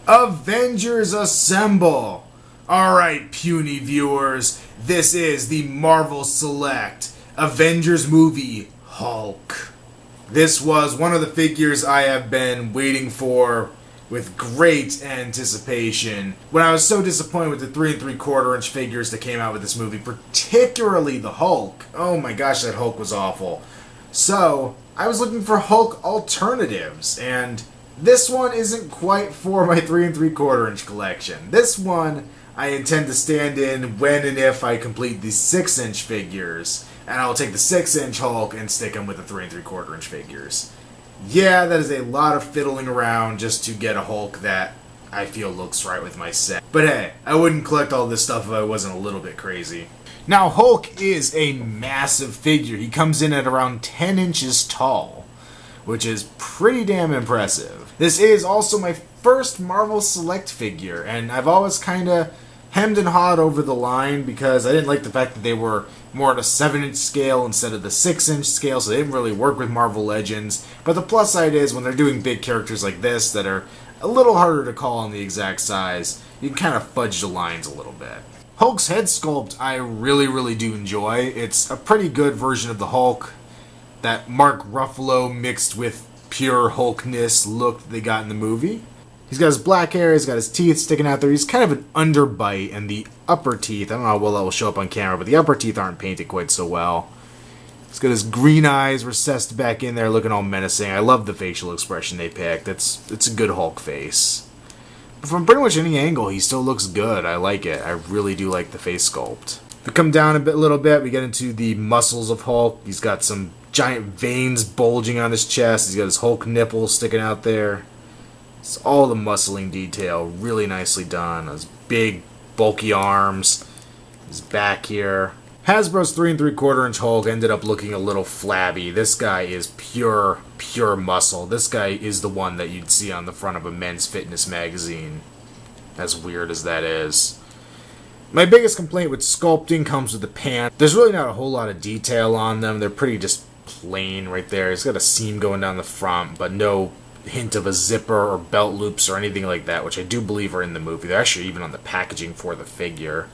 Avengers Assemble! Alright, puny viewers, this is the Marvel Select Avengers movie Hulk. This was one of the figures I have been waiting for with great anticipation. When I was so disappointed with the 3 3/4 inch figures that came out with this movie, particularly the Hulk. Oh my gosh, that Hulk was awful. So, I was looking for Hulk alternatives, and this one isn't quite for my 3 3/4 inch collection. This one I intend to stand in when and if I complete the 6-inch figures, and I'll take the 6-inch Hulk and stick him with the 3 3/4 inch figures. Yeah, that is a lot of fiddling around just to get a Hulk that I feel looks right with my set. But hey, I wouldn't collect all this stuff if I wasn't a little bit crazy. Now, Hulk is a massive figure. He comes in at around 10 inches tall, which is pretty damn impressive. This is also my first Marvel Select figure, and I've always kind of hemmed and hawed over the line because I didn't like the fact that they were more at a 7-inch scale instead of the 6-inch scale, so they didn't really work with Marvel Legends. But the plus side is when they're doing big characters like this that are a little harder to call on the exact size, you can kind of fudge the lines a little bit. Hulk's head sculpt I really do enjoy. It's a pretty good version of the Hulk. That Mark Ruffalo mixed with pure Hulkness look that they got in the movie. He's got his black hair, he's got his teeth sticking out there. He's kind of an underbite, and the upper teeth, I don't know how well that will show up on camera, but the upper teeth aren't painted quite so well. He's got his green eyes recessed back in there looking all menacing. I love the facial expression they picked. It's a good Hulk face. But from pretty much any angle, he still looks good. I like it. I really do like the face sculpt. We come down a little bit, we get into the muscles of Hulk. He's got some giant veins bulging on his chest. He's got his Hulk nipples sticking out there. It's all the muscling detail really nicely done. His big, bulky arms. His back here. Hasbro's 3 3/4 inch Hulk ended up looking a little flabby. This guy is pure muscle. This guy is the one that you'd see on the front of a men's fitness magazine. As weird as that is. My biggest complaint with sculpting comes with the pants. There's really not a whole lot of detail on them. They're pretty just plain right there. It's got a seam going down the front, but no hint of a zipper or belt loops or anything like that, which I do believe are in the movie. They're actually even on the packaging for the figure.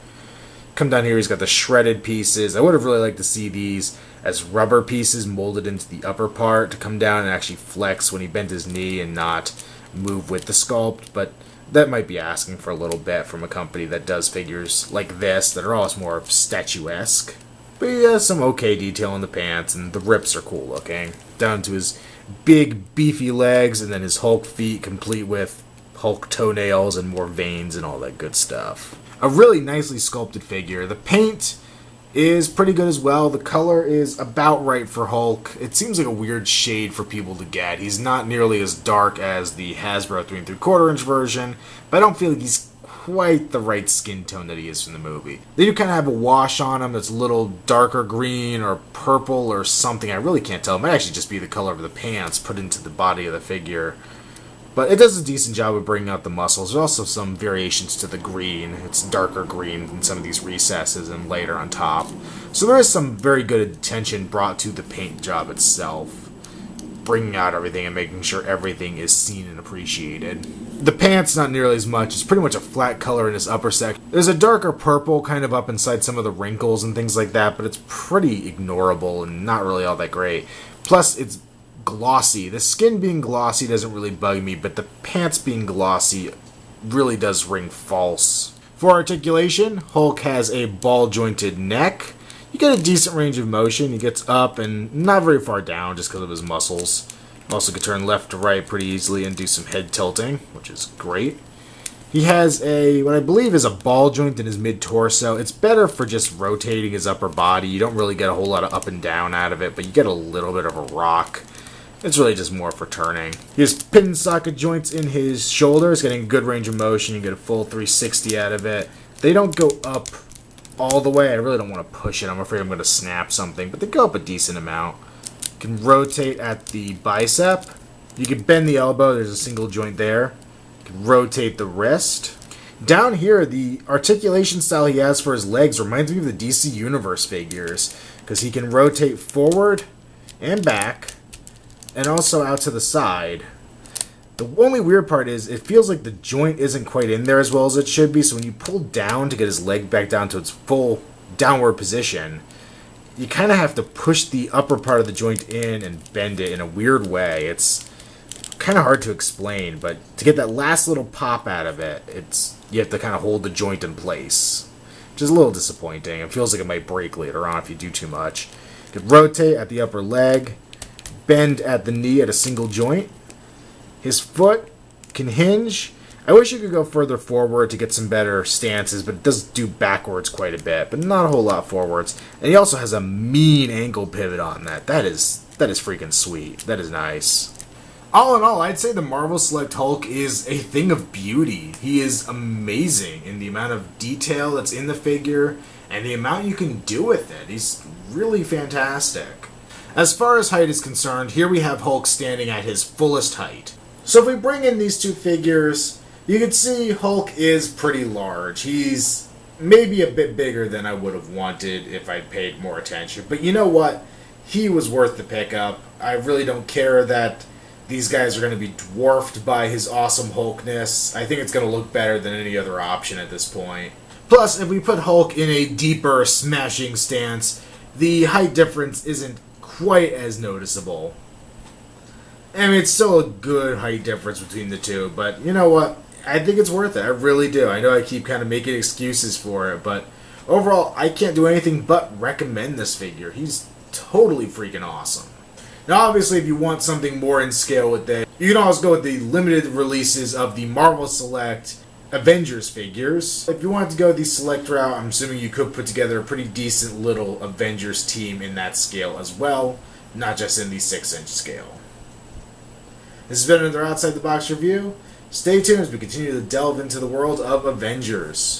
Come down here, he's got the shredded pieces. I would have really liked to see these as rubber pieces molded into the upper part to come down and actually flex when he bent his knee and not move with the sculpt, but that might be asking for a little bit from a company that does figures like this that are always more statuesque. But he has some okay detail in the pants, and the rips are cool looking. Down to his big, beefy legs, and then his Hulk feet, complete with Hulk toenails and more veins and all that good stuff. A really nicely sculpted figure. The paint is pretty good as well. The color is about right for Hulk. It seems like a weird shade for people to get. He's not nearly as dark as the Hasbro 3 3/4 inch version, but I don't feel like he's quite the right skin tone that he is from the movie. They do kind of have a wash on him that's a little darker green or purple or something. I really can't tell. It might actually just be the color of the pants put into the body of the figure. But it does a decent job of bringing out the muscles. There's also some variations to the green. It's darker green in some of these recesses and lighter on top. So there is some very good attention brought to the paint job itself, bringing out everything and making sure everything is seen and appreciated. The pants, not nearly as much. It's pretty much a flat color in this upper section. There's a darker purple kind of up inside some of the wrinkles and things like that, but it's pretty ignorable and not really all that great. Plus, it's glossy. The skin being glossy doesn't really bug me, but the pants being glossy really does ring false. For articulation, Hulk has a ball-jointed neck. You get a decent range of motion. He gets up and not very far down just because of his muscles. Also can turn left to right pretty easily and do some head tilting, which is great. He has what I believe is a ball joint in his mid-torso. It's better for just rotating his upper body. You don't really get a whole lot of up and down out of it, but you get a little bit of a rock. It's really just more for turning. He has pin and socket joints in his shoulders, getting good range of motion. You get a full 360 out of it. They don't go up all the way. I really don't want to push it. I'm afraid I'm going to snap something, but they go up a decent amount. You can rotate at the bicep. You can bend the elbow. There's a single joint there. You can rotate the wrist. Down here, the articulation style he has for his legs reminds me of the DC Universe figures, because he can rotate forward and back, and also out to the side. The only weird part is it feels like the joint isn't quite in there as well as it should be, so when you pull down to get his leg back down to its full downward position, you kind of have to push the upper part of the joint in and bend it in a weird way. It's kind of hard to explain, but to get that last little pop out of it, you have to kind of hold the joint in place, which is a little disappointing. It feels like it might break later on if you do too much. You could rotate at the upper leg, bend at the knee at a single joint. His foot can hinge. I wish you could go further forward to get some better stances, but it does do backwards quite a bit, but not a whole lot forwards. And he also has a mean ankle pivot on that. That is freaking sweet. That is nice. All in all, I'd say the MarvelSelect Hulk is a thing of beauty. He is amazing in the amount of detail that's in the figure and the amount you can do with it. He's really fantastic. As far as height is concerned, here we have Hulk standing at his fullest height. So if we bring in these two figures, you can see Hulk is pretty large. He's maybe a bit bigger than I would have wanted if I'd paid more attention. But you know what? He was worth the pickup. I really don't care that these guys are going to be dwarfed by his awesome Hulkness. I think it's going to look better than any other option at this point. Plus, if we put Hulk in a deeper smashing stance, the height difference isn't quite as noticeable. I mean, it's still a good height difference between the two, but you know what? I think it's worth it. I really do. I know I keep kind of making excuses for it, but overall, I can't do anything but recommend this figure. He's totally freaking awesome. Now, obviously, if you want something more in scale with that, you can always go with the limited releases of the MarvelSelect Avengers figures. If you wanted to go the select route, I'm assuming you could put together a pretty decent little Avengers team in that scale as well, not just in the 6-inch scale. This has been another Outside the Box review. Stay tuned as we continue to delve into the world of Avengers.